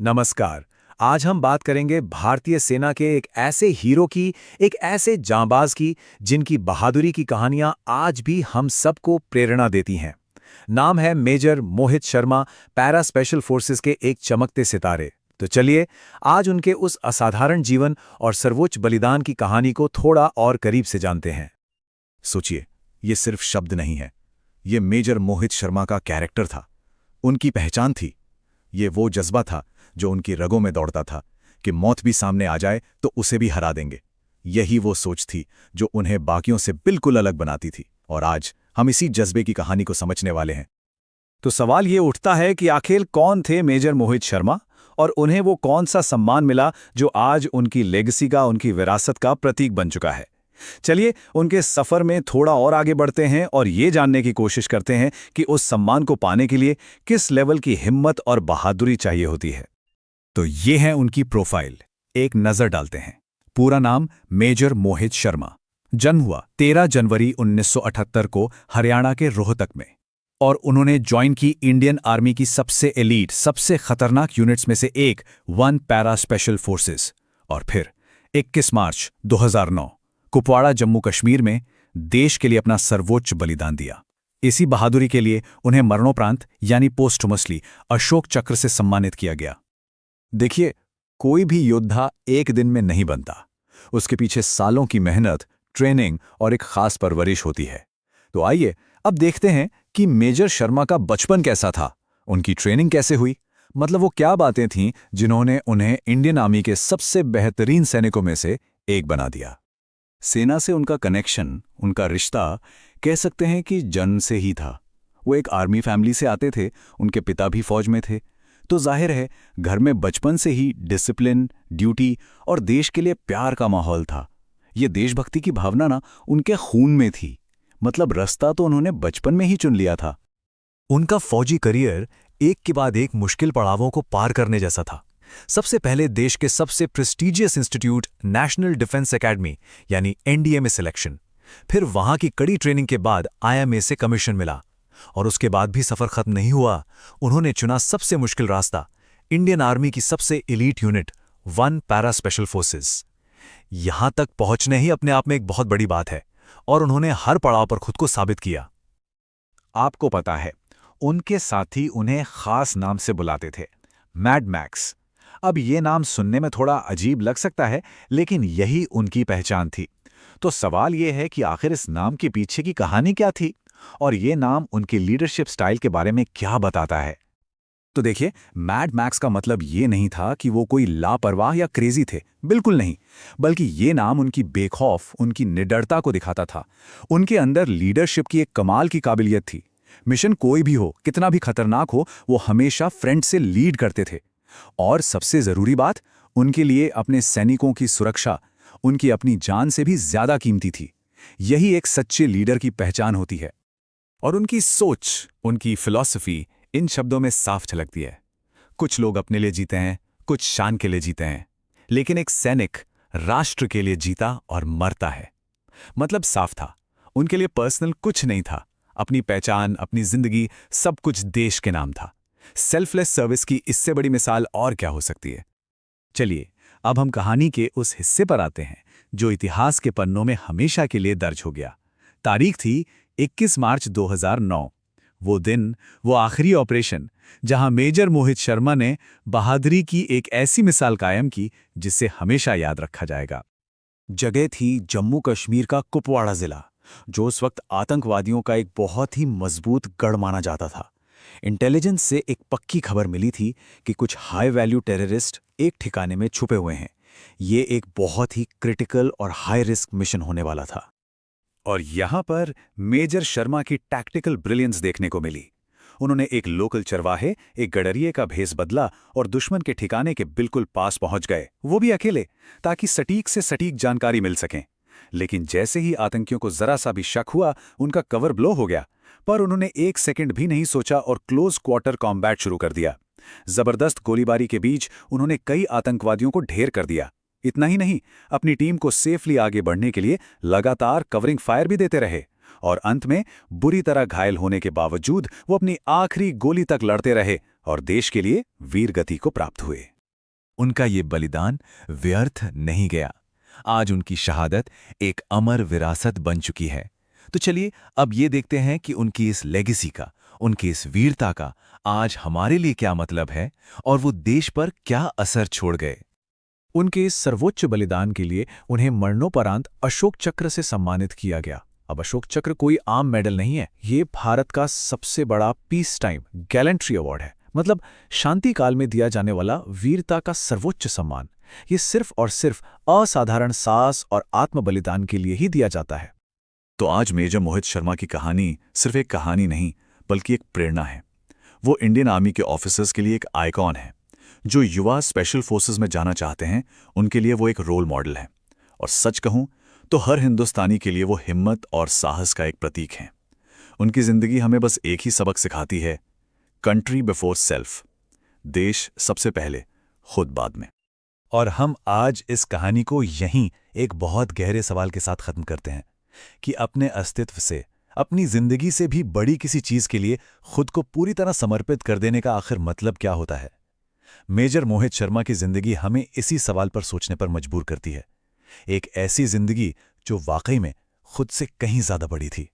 नमस्कार। आज हम बात करेंगे भारतीय सेना के एक ऐसे हीरो की, एक ऐसे जांबाज की, जिनकी बहादुरी की कहानियां आज भी हम सबको प्रेरणा देती हैं। नाम है major Mohit Sharma, para special forces के एक चमकते सितारे। तो चलिए, आज उनके उस असाधारण जीवन और सर्वोच्च बलिदान की कहानी को थोड़ा और करीब से जानते हैं। सोचिए, ये सिर्फ शब्द नहीं है। ये मेजर मोहित शर्मा का कैरेक्टर था, उनकी पहचान थी। ये वो जज्बा था जो उनकी रगों में दौड़ता था कि मौत भी सामने आ जाए तो उसे भी हरा देंगे। यही वो सोच थी जो उन्हें बाकियों से बिल्कुल अलग बनाती थी। और आज हम इसी जज्बे की कहानी को समझने वाले हैं। तो सवाल ये उठता है कि आखिर कौन थे मेजर मोहित शर्मा और उन्हें वो कौन सा सम्मान मिला जो आज उनकी लेगेसी का, उनकी विरासत का प्रतीक बन चुका है। चलिए, उनके सफर में थोड़ा और आगे बढ़ते हैं और ये जानने की कोशिश करते हैं कि उस सम्मान को पाने के लिए किस लेवल की हिम्मत और बहादुरी चाहिए होती है। तो ये है उनकी प्रोफाइल, एक नजर डालते हैं। पूरा नाम मेजर मोहित शर्मा। जन्म हुआ 13 जनवरी 1978 को हरियाणा के रोहतक में, और उन्होंने ज्वाइन की इंडियन आर्मी की सबसे एलीट, सबसे खतरनाक यूनिट्स में से एक, 1 पैरा स्पेशल फोर्सेस। और फिर 21 मार्च 2009 कुपवाड़ा, जम्मू कश्मीर में देश के लिए अपना सर्वोच्च बलिदान दिया। इसी बहादुरी के लिए उन्हें मरणोपरांत यानी पोस्टमसली अशोक चक्र से सम्मानित किया गया। देखिए, कोई भी योद्धा एक दिन में नहीं बनता। उसके पीछे सालों की मेहनत, ट्रेनिंग और एक खास परवरिश होती है। तो आइए अब देखते हैं कि मेजर शर्मा का बचपन कैसा था, उनकी ट्रेनिंग कैसे हुई। मतलब वो क्या बातें थीं जिन्होंने उन्हें इंडियन आर्मी के सबसे बेहतरीन सैनिकों में से एक बना दिया। सेना से उनका कनेक्शन, उनका रिश्ता कह सकते हैं कि जन्म से ही था। वो एक आर्मी फैमिली से आते थे, उनके पिता भी फौज में थे। तो जाहिर है, घर में बचपन से ही डिसिप्लिन, ड्यूटी और देश के लिए प्यार का माहौल था। ये देशभक्ति की भावना ना उनके खून में थी। मतलब रास्ता तो उन्होंने बचपन में ही चुन लिया था। उनका फौजी करियर एक के बाद एक मुश्किल पड़ावों को पार करने जैसा था। सबसे पहले देश के सबसे prestigious institute national defence academy यानी एनडीए में सिलेक्शन, फिर वहां की कड़ी ट्रेनिंग के बाद आईएमए से कमीशन मिला। और उसके बाद भी सफर खत्म नहीं हुआ। उन्होंने चुना सबसे मुश्किल रास्ता, इंडियन आर्मी की सबसे elite unit 1 para special forces. यहां तक पहुंचने ही अपने आप में एक बहुत बड़ी बात है, और उन्होंने हर पड़ाव पर खुद को साबित किया। आपको पता है, उनके साथी उन्हें खास नाम से बुलाते थे, मैड मैक्स। अब ये नाम सुनने में थोड़ा अजीब लग सकता है, लेकिन यही उनकी पहचान थी। तो सवाल ये है कि आखिर इस नाम के पीछे की कहानी क्या थी, और ये नाम उनकी लीडरशिप स्टाइल के बारे में क्या बताता है। तो देखिए, मैड मैक्स का मतलब ये नहीं था कि वो कोई लापरवाह या क्रेजी थे, बिल्कुल नहीं। बल्कि ये नाम उनकी बेखौफ, उनकी निडरता को दिखाता था। उनके अंदर लीडरशिप की एक कमाल की काबिलियत थी। मिशन कोई भी हो, कितना भी खतरनाक हो, वो हमेशा फ्रंट से लीड करते थे। और सबसे जरूरी बात, उनके लिए अपने सैनिकों की सुरक्षा उनकी अपनी जान से भी ज्यादा कीमती थी। यही एक सच्चे लीडर की पहचान होती है। और उनकी सोच, उनकी फिलॉसफी इन शब्दों में साफ झलकती है। कुछ लोग अपने लिए जीते हैं, कुछ शान के लिए जीते हैं, लेकिन एक सैनिक राष्ट्र के लिए जीता और मरता है। मतलब साफ था, उनके लिए पर्सनल कुछ नहीं था। अपनी पहचान, अपनी जिंदगी, सब कुछ देश के नाम था। सेल्फलेस सर्विस की इससे बड़ी मिसाल और क्या हो सकती है। चलिए, अब हम कहानी के उस हिस्से पर आते हैं जो इतिहास के पन्नों में हमेशा के लिए दर्ज हो गया। तारीख थी 21 मार्च 2009। वो दिन, वो आखिरी ऑपरेशन जहां मेजर मोहित शर्मा ने बहादुरी की एक ऐसी मिसाल कायम की जिसे हमेशा याद रखा जाएगा। जगह थी जम्मू कश्मीर का कुपवाड़ा जिला, जो उस वक्त आतंकवादियों का एक बहुत ही मजबूत गढ़ माना जाता था। इंटेलिजेंस से एक पक्की खबर मिली थी कि कुछ हाई वैल्यू टेररिस्ट एक ठिकाने में छुपे हुए हैं। ये एक बहुत ही क्रिटिकल और हाई रिस्क मिशन होने वाला था। और यहां पर मेजर शर्मा की टैक्टिकल ब्रिलियंस देखने को मिली। उन्होंने एक लोकल चरवाहे, एक गडरिये का भेस बदला और दुश्मन के ठिकाने के बिल्कुल पास पहुंच गए, वो भी अकेले, ताकि सटीक से सटीक जानकारी मिल सके। लेकिन जैसे ही आतंकियों को जरा सा भी शक हुआ, उनका कवर ब्लो हो गया। पर उन्होंने एक सेकंड भी नहीं सोचा और क्लोज क्वार्टर कॉम्बैट शुरू कर दिया। जबरदस्त गोलीबारी के बीच उन्होंने कई आतंकवादियों को ढेर कर दिया। इतना ही नहीं, अपनी टीम को सेफली आगे बढ़ने के लिए लगातार कवरिंग फायर भी देते रहे। और अंत में बुरी तरह घायल होने के बावजूद वो अपनी आखिरी गोली तक लड़ते रहे और देश के लिए वीर गति को प्राप्त हुए। उनका ये बलिदान व्यर्थ नहीं गया। आज उनकी शहादत एक अमर विरासत बन चुकी है। तो चलिए अब ये देखते हैं कि उनकी इस लेगेसी का, उनकी इस वीरता का आज हमारे लिए क्या मतलब है और वो देश पर क्या असर छोड़ गए। उनके इस सर्वोच्च बलिदान के लिए उन्हें मरणोपरांत अशोक चक्र से सम्मानित किया गया। अब अशोक चक्र कोई आम मेडल नहीं है, ये भारत का सबसे बड़ा पीस टाइम गैलेंट्री अवार्ड है, मतलब शांति काल में दिया जाने वाला वीरता का सर्वोच्च सम्मान। ये सिर्फ और सिर्फ असाधारण साहस और आत्म बलिदान के लिए ही दिया जाता है। तो आज मेजर मोहित शर्मा की कहानी सिर्फ एक कहानी नहीं, बल्कि एक प्रेरणा है। वो इंडियन आर्मी के ऑफिसर्स के लिए एक आइकॉन है। जो युवा स्पेशल फोर्सेस में जाना चाहते हैं, उनके लिए वो एक रोल मॉडल है। और सच कहूं तो हर हिंदुस्तानी के लिए वो हिम्मत और साहस का एक प्रतीक है। उनकी जिंदगी हमें बस एक ही सबक सिखाती है, कंट्री बिफोर सेल्फ, देश सबसे पहले, खुद बाद में। और हम आज इस कहानी को यहीं एक बहुत गहरे सवाल के साथ खत्म करते हैं कि अपने अस्तित्व से, अपनी जिंदगी से भी बड़ी किसी चीज के लिए खुद को पूरी तरह समर्पित कर देने का आखिर मतलब क्या होता है। मेजर मोहित शर्मा की जिंदगी हमें इसी सवाल पर सोचने पर मजबूर करती है। एक ऐसी जिंदगी जो वाकई में खुद से कहीं ज्यादा बड़ी थी।